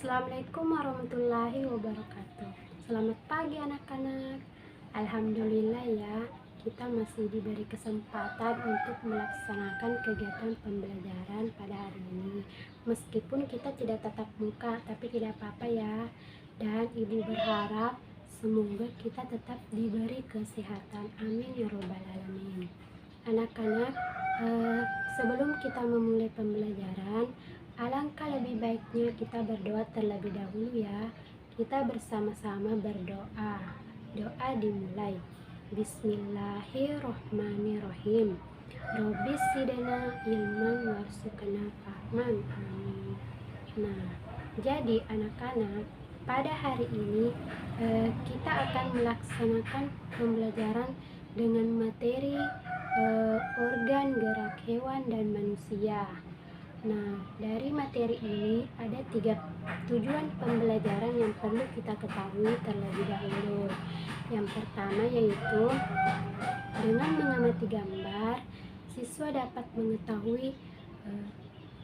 Assalamualaikum warahmatullahi wabarakatuh. Selamat pagi anak-anak. Alhamdulillah ya, kita masih diberi kesempatan untuk melaksanakan kegiatan pembelajaran pada hari ini. Meskipun kita tidak tatap muka, tapi tidak apa-apa ya. Dan ibu berharap semoga kita tetap diberi kesehatan. Amin ya robbal alamin. Anak-anak, sebelum kita memulai pembelajaran, alangkah lebih baiknya kita berdoa terlebih dahulu ya. Kita bersama-sama berdoa. Doa dimulai. Bismillahirrohmanirrohim. Robbis sidana ilman warzuqna fahman. Amin. Nah, jadi anak-anak, pada hari ini kita akan melaksanakan pembelajaran dengan materi organ gerak hewan dan manusia. Nah, dari materi ini ada 3 tujuan pembelajaran yang perlu kita ketahui terlebih dahulu. Yang pertama yaitu dengan mengamati gambar, siswa dapat mengetahui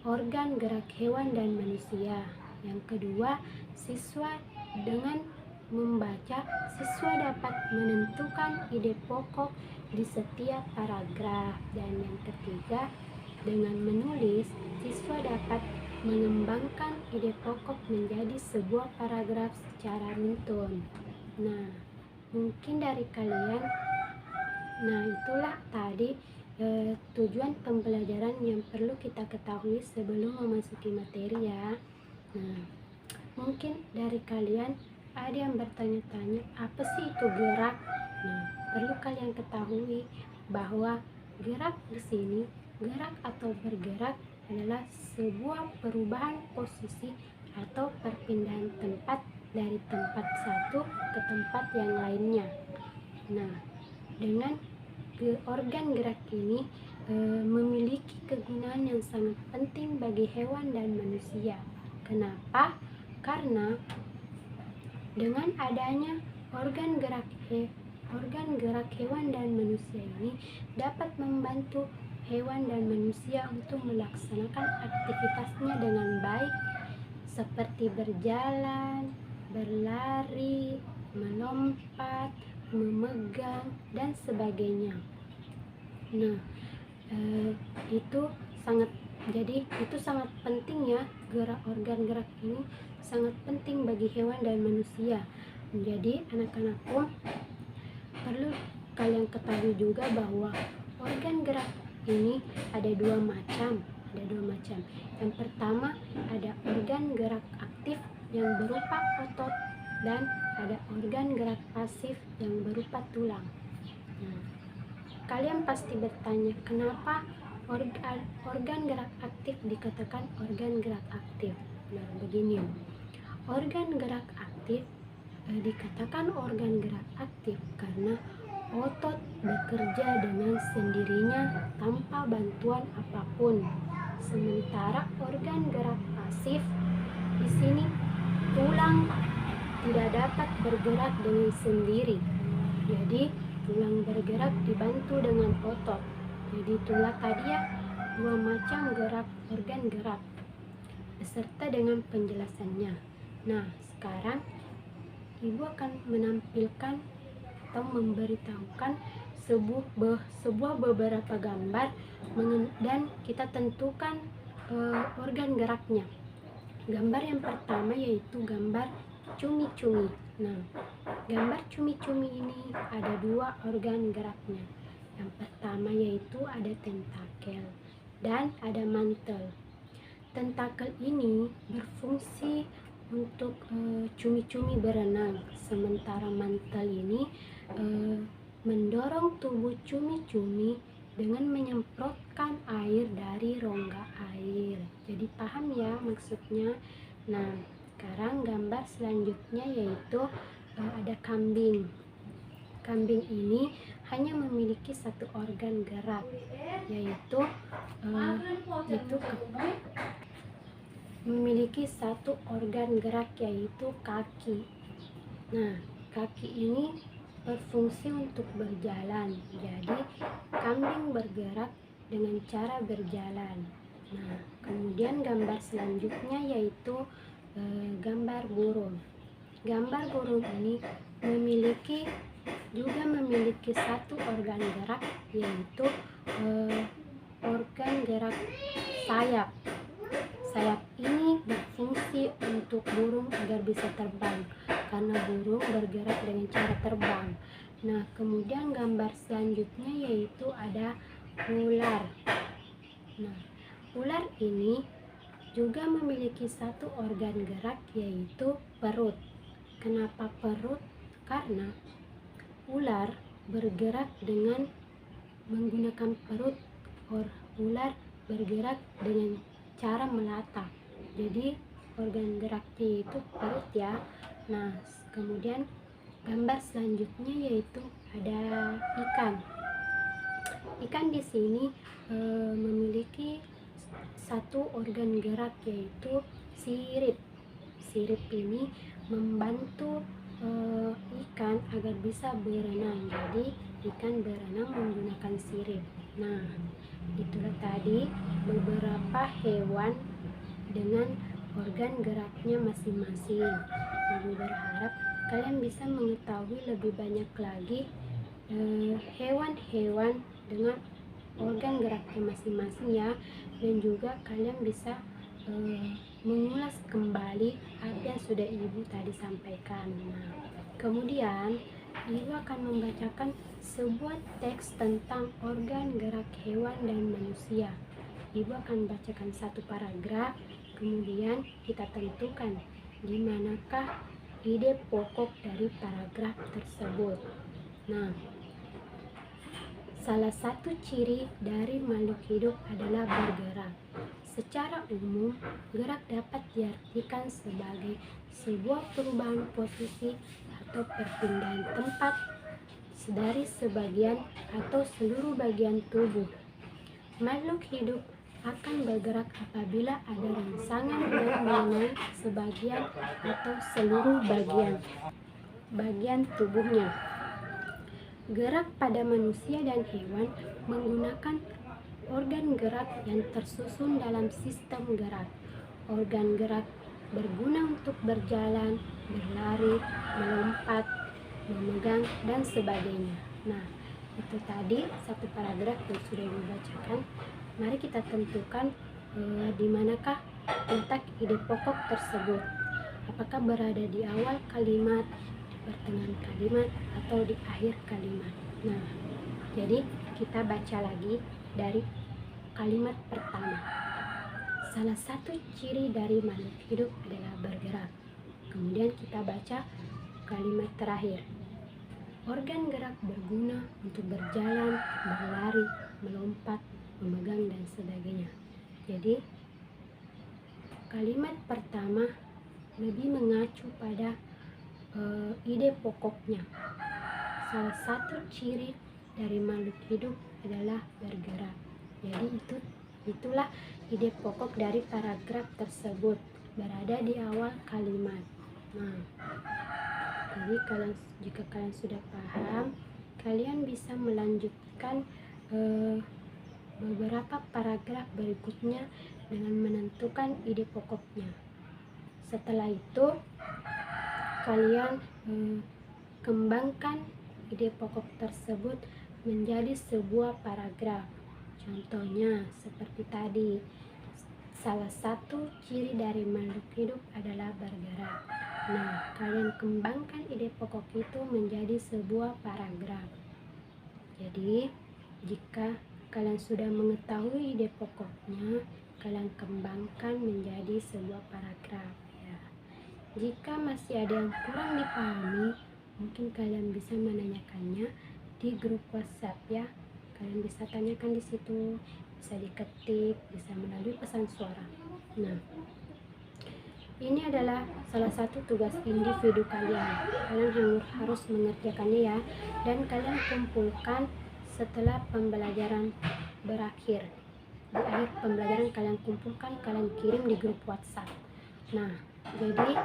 organ gerak hewan dan manusia. Yang kedua, siswa dengan membaca, siswa dapat menentukan ide pokok di setiap paragraf. Dan yang ketiga, dengan menulis, siswa dapat mengembangkan ide pokok menjadi sebuah paragraf secara runtun. Nah, mungkin dari kalian, itulah tadi tujuan pembelajaran yang perlu kita ketahui sebelum memasuki materi ya. Nah, mungkin dari kalian ada yang bertanya-tanya, apa sih itu gerak? Nah, perlu kalian ketahui bahwa gerak di sini, gerak atau bergerak adalah sebuah perubahan posisi atau perpindahan tempat dari tempat satu ke tempat yang lainnya. Nah, dengan organ gerak ini memiliki kegunaan yang sangat penting bagi hewan dan manusia. Kenapa? Karena dengan adanya organ gerak hewan dan manusia ini dapat membantu hewan dan manusia untuk melaksanakan aktivitasnya dengan baik, seperti berjalan, berlari, melompat, memegang, dan sebagainya. Nah, itu sangat penting ya, organ gerak ini sangat penting bagi hewan dan manusia. Jadi anak-anakku, perlu kalian ketahui juga bahwa organ gerak ini ada dua macam. Yang pertama ada organ gerak aktif yang berupa otot, dan ada organ gerak pasif yang berupa tulang. Nah, kalian pasti bertanya, kenapa organ gerak aktif dikatakan organ gerak aktif? Nah, begini, organ gerak aktif dikatakan organ gerak aktif karena otot bekerja dengan sendirinya tanpa bantuan apapun. Sementara organ gerak pasif di sini tulang tidak dapat bergerak dengan sendiri. Jadi tulang bergerak dibantu dengan otot. Jadi itulah tadi ya, dua macam organ gerak beserta dengan penjelasannya. Nah, sekarang ibu akan menampilkan atau memberitahukan sebuah beberapa gambar dan kita tentukan organ geraknya. Gambar yang pertama yaitu gambar cumi-cumi. Nah, gambar cumi-cumi ini ada dua organ geraknya. Yang pertama yaitu ada tentakel dan ada mantel. Tentakel ini berfungsi untuk cumi-cumi berenang, sementara mantel ini mendorong tubuh cumi-cumi dengan menyemprotkan air dari rongga air. Jadi paham ya maksudnya? Nah, sekarang gambar selanjutnya yaitu ada kambing. Kambing ini hanya memiliki satu organ gerak, yaitu memiliki satu organ gerak yaitu kaki. Nah, kaki ini berfungsi untuk berjalan. Jadi kambing bergerak dengan cara berjalan. Nah, kemudian gambar selanjutnya yaitu gambar burung. Gambar burung ini juga memiliki satu organ gerak, yaitu organ gerak sayap. Sayap ini berfungsi untuk burung agar bisa terbang, karena burung bergerak dengan cara terbang. Nah, kemudian gambar selanjutnya yaitu ada ular. Nah, ular ini juga memiliki satu organ gerak, yaitu perut. Kenapa perut? Karena ular bergerak dengan menggunakan perut. Ular bergerak dengan cara melata. Jadi organ geraknya itu perut ya. Nah, kemudian gambar selanjutnya yaitu ada ikan. Ikan di sini memiliki satu organ gerak, yaitu sirip. Sirip ini membantu ikan agar bisa berenang. Jadi ikan berenang menggunakan sirip. Nah, itulah tadi beberapa hewan dengan organ geraknya masing-masing. Ibu berharap kalian bisa mengetahui lebih banyak lagi hewan-hewan dengan organ geraknya masing-masing ya, dan juga kalian bisa mengulas kembali apa yang sudah ibu tadi sampaikan. Nah, kemudian ibu akan membacakan sebuah teks tentang organ gerak hewan dan manusia. Ibu akan bacakan satu paragraf, kemudian kita tentukan di manakah ide pokok dari paragraf tersebut. Nah, salah satu ciri dari makhluk hidup adalah bergerak. Secara umum, gerak dapat diartikan sebagai sebuah perubahan posisi atau perpindahan tempat dari sebagian atau seluruh bagian tubuh. Makhluk hidup akan bergerak apabila ada rangsangan yang mengenai sebagian atau seluruh bagian tubuhnya. Gerak pada manusia dan hewan menggunakan organ gerak yang tersusun dalam sistem gerak. Organ gerak berguna untuk berjalan, berlari, melompat, memegang, dan sebagainya. Nah, itu tadi satu paragraf yang sudah dibacakan. Mari kita tentukan di manakah letak ide pokok tersebut. Apakah berada di awal kalimat, di pertengahan kalimat, atau di akhir kalimat. Nah, jadi kita baca lagi dari kalimat pertama. Salah satu ciri dari makhluk hidup adalah bergerak. Kemudian kita baca kalimat terakhir. Organ gerak berguna untuk berjalan, berlari, melompat, memegang, dan sebagainya. Jadi kalimat pertama lebih mengacu pada ide pokoknya. Salah satu ciri dari makhluk hidup adalah bergerak. Jadi itulah ide pokok dari paragraf tersebut, berada di awal kalimat. Nah, jadi jika kalian sudah paham, kalian bisa melanjutkan beberapa paragraf berikutnya dengan menentukan ide pokoknya. Setelah itu kalian kembangkan ide pokok tersebut menjadi sebuah paragraf. Contohnya seperti tadi, salah satu ciri dari makhluk hidup adalah bergerak. Nah, kalian kembangkan ide pokok itu menjadi sebuah paragraf. Jadi, jika kalian sudah mengetahui ide pokoknya, kalian kembangkan menjadi sebuah paragraf ya. Jika masih ada yang kurang dipahami, mungkin kalian bisa menanyakannya di grup WhatsApp ya. Kalian bisa tanyakan di situ, bisa diketik, bisa melalui pesan suara. Nah, ini adalah salah satu tugas individu kalian. Kalian harus mengerjakannya ya, dan kalian kumpulkan setelah pembelajaran berakhir. Di akhir pembelajaran kalian kumpulkan, kalian kirim di grup WhatsApp. Nah, jadi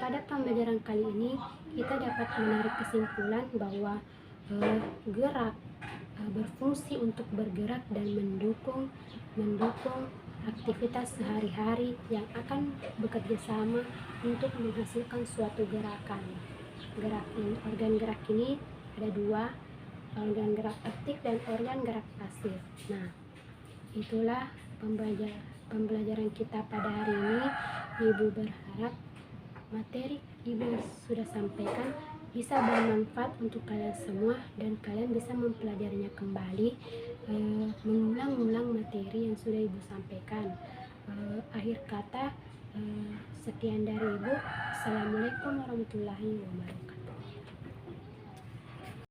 pada pembelajaran kali ini kita dapat menarik kesimpulan bahwa gerak berfungsi untuk bergerak dan mendukung aktivitas sehari-hari yang akan bekerja sama untuk menghasilkan suatu gerakan. Organ gerak ini ada dua, organ gerak aktif dan organ gerak pasif. Nah, itulah pembelajaran kita pada hari ini. Ibu berharap materi Ibu sudah sampaikan bisa bermanfaat untuk kalian semua dan kalian bisa mempelajarinya kembali, mengulang-ulang materi yang sudah Ibu sampaikan. Akhir kata, sekian dari Ibu. Assalamualaikum warahmatullahi wabarakatuh.